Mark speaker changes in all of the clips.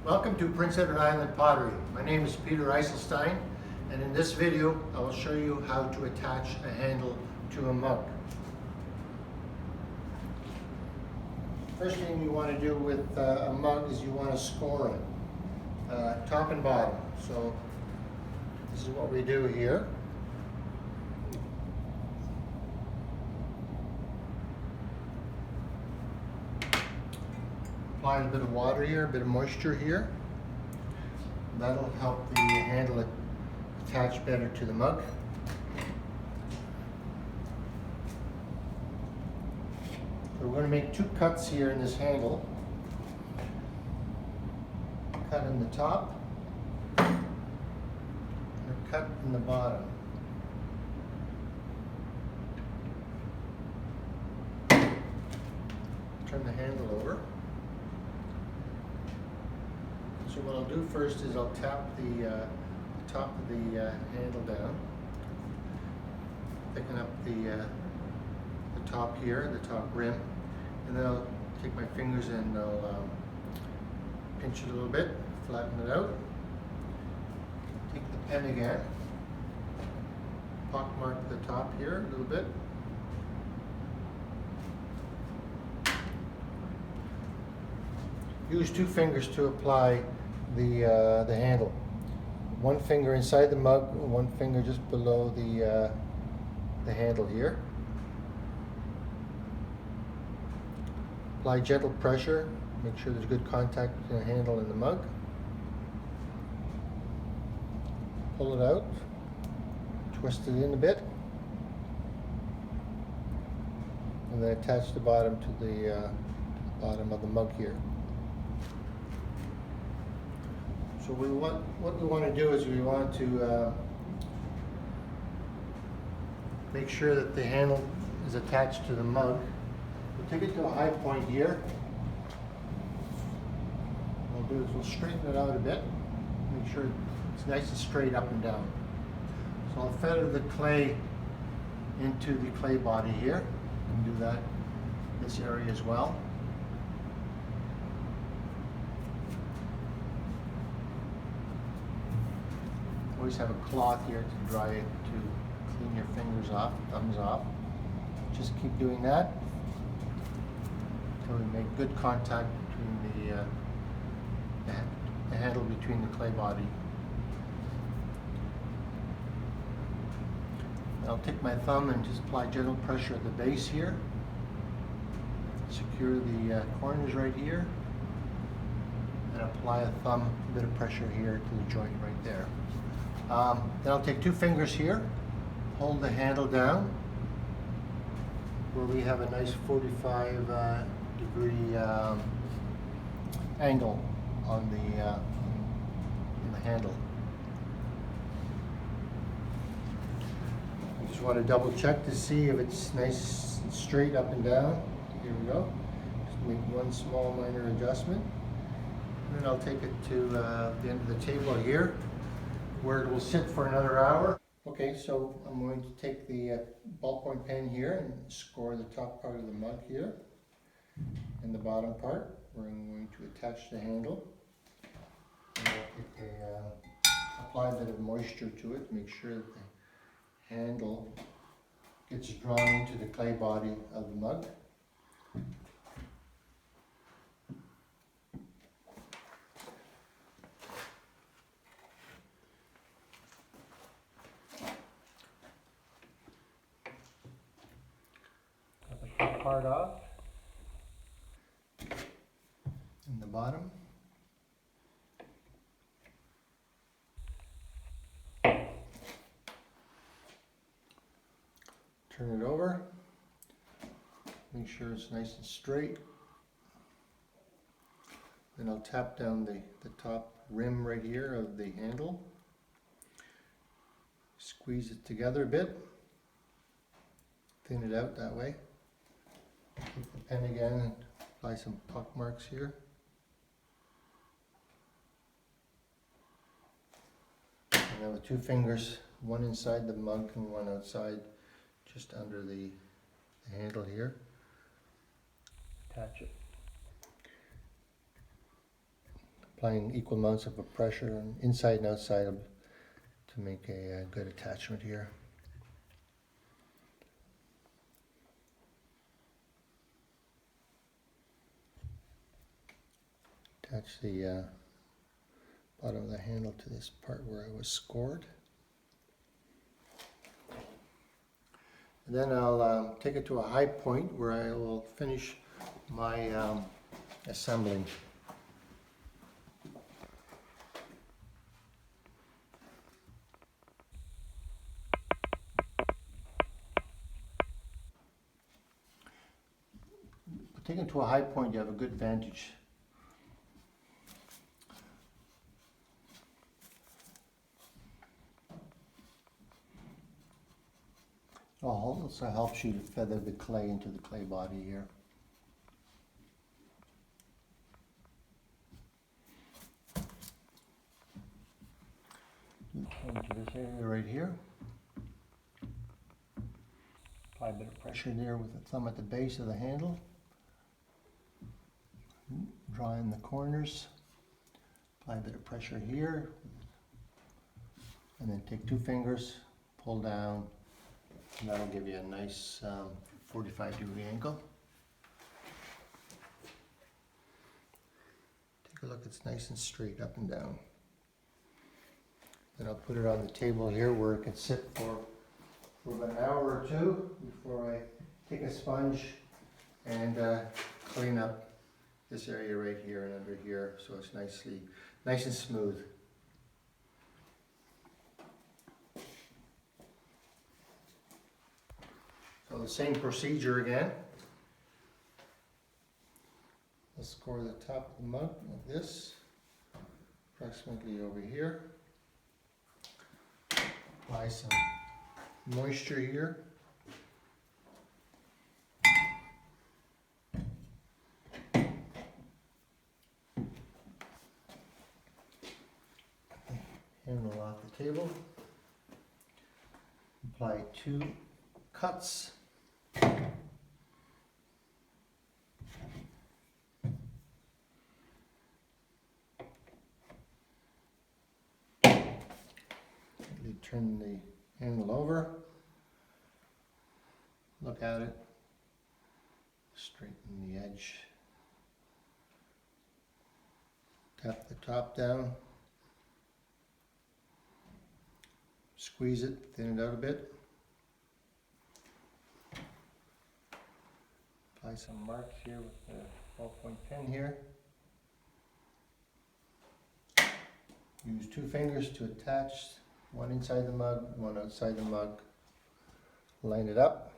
Speaker 1: Welcome to Prince Edward Island Pottery. My name is Peter Eiselstein, and in this video I will show you how to attach a handle to a mug. First thing you want to do with a mug is you want to score it, top and bottom. So this is what we do here. Apply a bit of water here, a bit of moisture here. That'll help the handle attach better to the mug. So we're going to make two cuts here in this handle. A cut in the top and a cut in the bottom. Turn the handle over. So what I'll do first is I'll tap the top of the handle down, thicken up the top here, the top rim, and then I'll take my fingers and I'll pinch it a little bit, flatten it out. Take the pen again, pockmark the top here a little bit. Use two fingers to apply the handle. One finger inside the mug, one finger just below the handle here. Apply gentle pressure. Make sure there's good contact between the handle and the mug. Pull it out. Twist it in a bit. And then attach the bottom to the bottom of the mug here. So what we want to do is we want to make sure that the handle is attached to the mug. We'll take it to a high point here. What we'll do is we'll straighten it out a bit, make sure it's nice and straight up and down. So I'll feather the clay into the clay body here, and do that in this area as well. Always have a cloth here to dry it, to clean your fingers off, thumbs off. Just keep doing that until we make good contact between the handle between the clay body. I'll take my thumb and just apply gentle pressure at the base here. Secure the corners right here, and apply a bit of pressure here to the joint right there. Then I'll take two fingers here, hold the handle down where we have a nice 45 degree angle on the handle. I just want to double check to see if it's nice and straight up and down. Here we go. Just make one small minor adjustment. And then I'll take it to the end of the table here, where it will sit for another hour. Okay, so I'm going to take the ballpoint pen here and score the top part of the mug here and the bottom part where I'm going to attach the handle. And I'll apply a bit of moisture to it to make sure that the handle gets drawn into the clay body of the mug. Part off in the bottom. Turn it over. Make sure it's nice and straight. Then I'll tap down the top rim right here of the handle. Squeeze it together a bit. Thin it out that way. Take the pen again and apply some pock marks here. And then with two fingers, one inside the mug and one outside, just under the handle here, attach it. applying equal amounts of pressure on inside and outside to make a good attachment here. Attach the bottom of the handle to this part where I was scored. And then I'll take it to a high point where I will finish my assembling. Taking it to a high point, you have a good vantage. It also helps you to feather the clay into the clay body here. Into this area right here. Apply a bit of pressure there with the thumb at the base of the handle. Draw in the corners. Apply a bit of pressure here. And then take 2 fingers, pull down, and that'll give you a nice 45-degree angle. Take a look, it's nice and straight up and down. Then I'll put it on the table here where it can sit for about an hour or 2 before I take a sponge and clean up this area right here and under here so it's nice and smooth. So the same procedure again. Let's score the top of the mug like this, approximately over here. Apply some moisture here. Handle off the table. Apply 2 cuts. Turn the handle over, look at it, straighten the edge, tap the top down, squeeze it, thin it out a bit, apply some marks here with the ballpoint pen here. Use 2 fingers to attach, one inside the mug, one outside the mug. Line it up.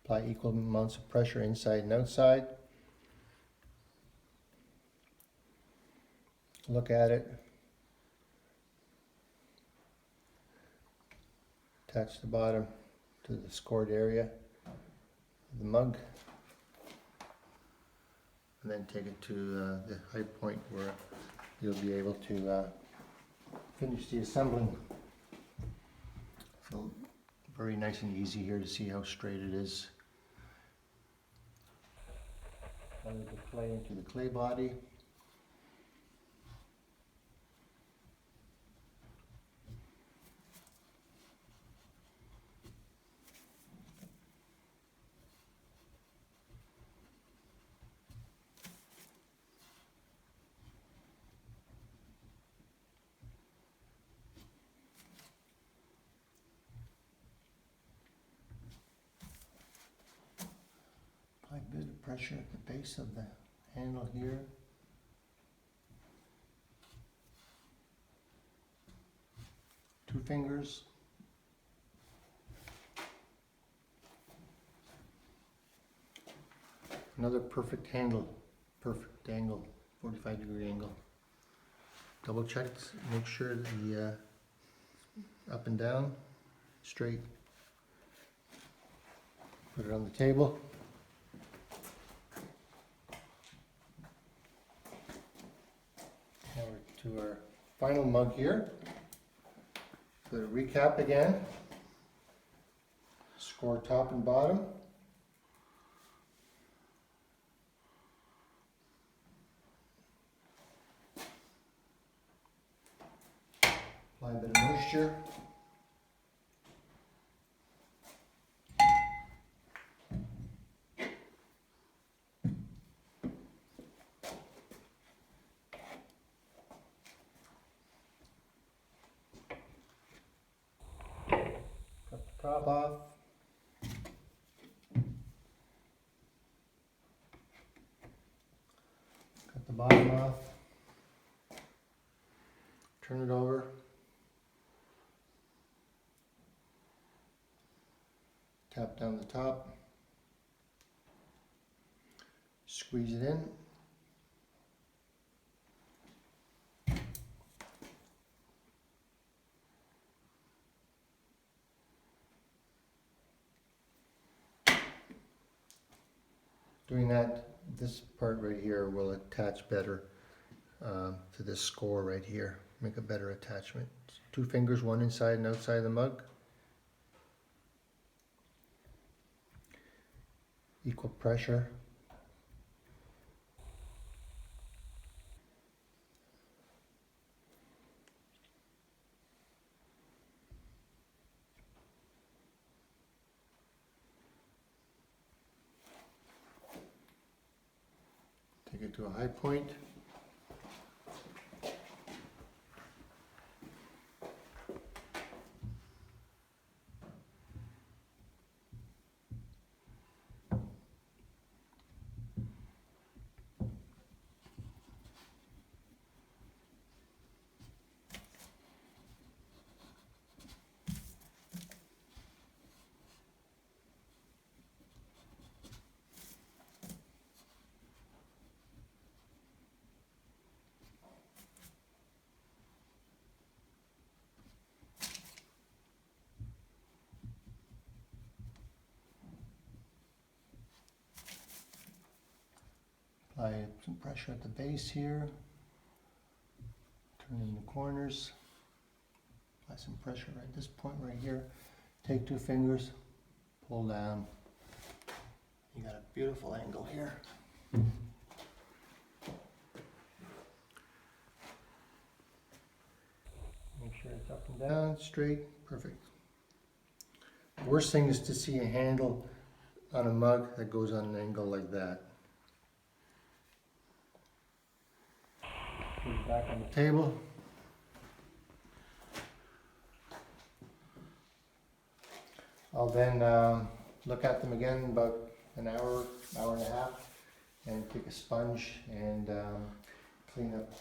Speaker 1: Apply equal amounts of pressure inside and outside. Look at it. Attach the bottom to the scored area of the mug. And then take it to the high point where you'll be able to finish the assembling. So very nice and easy here to see how straight it is. Feather the clay into the clay body. Apply a bit of pressure at the base of the handle here. Two fingers. Another perfect handle, perfect angle, 45-degree angle. Double check, make sure the up and down, straight. Put it on the table. Now we're to our final mug here. So to recap again, score top and bottom. Apply a bit of moisture. Cut the top off. Cut the bottom off. Turn it over. Tap down the top. Squeeze it in. Doing that, this part right here will attach better to this score right here. Make a better attachment. 2 fingers, one inside and outside the mug. Equal pressure. Take it to a high point. Apply some pressure at the base here. Turn in the corners. Apply some pressure at this point right here. Take 2 fingers, pull down. You got a beautiful angle here. Make sure it's up and down, straight, perfect. The worst thing is to see a handle on a mug that goes on an angle like that. Put it back on the table. I'll then look at them again in about an hour, hour and a half, and take a sponge and clean up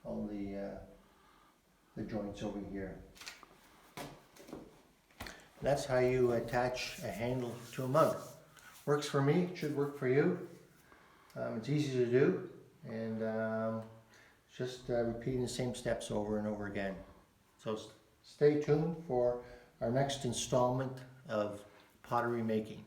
Speaker 1: all the joints over here. That's how you attach a handle to a mug. Works for me, should work for you. It's easy to do, and just repeating the same steps over and over again. So stay tuned for our next installment of pottery making.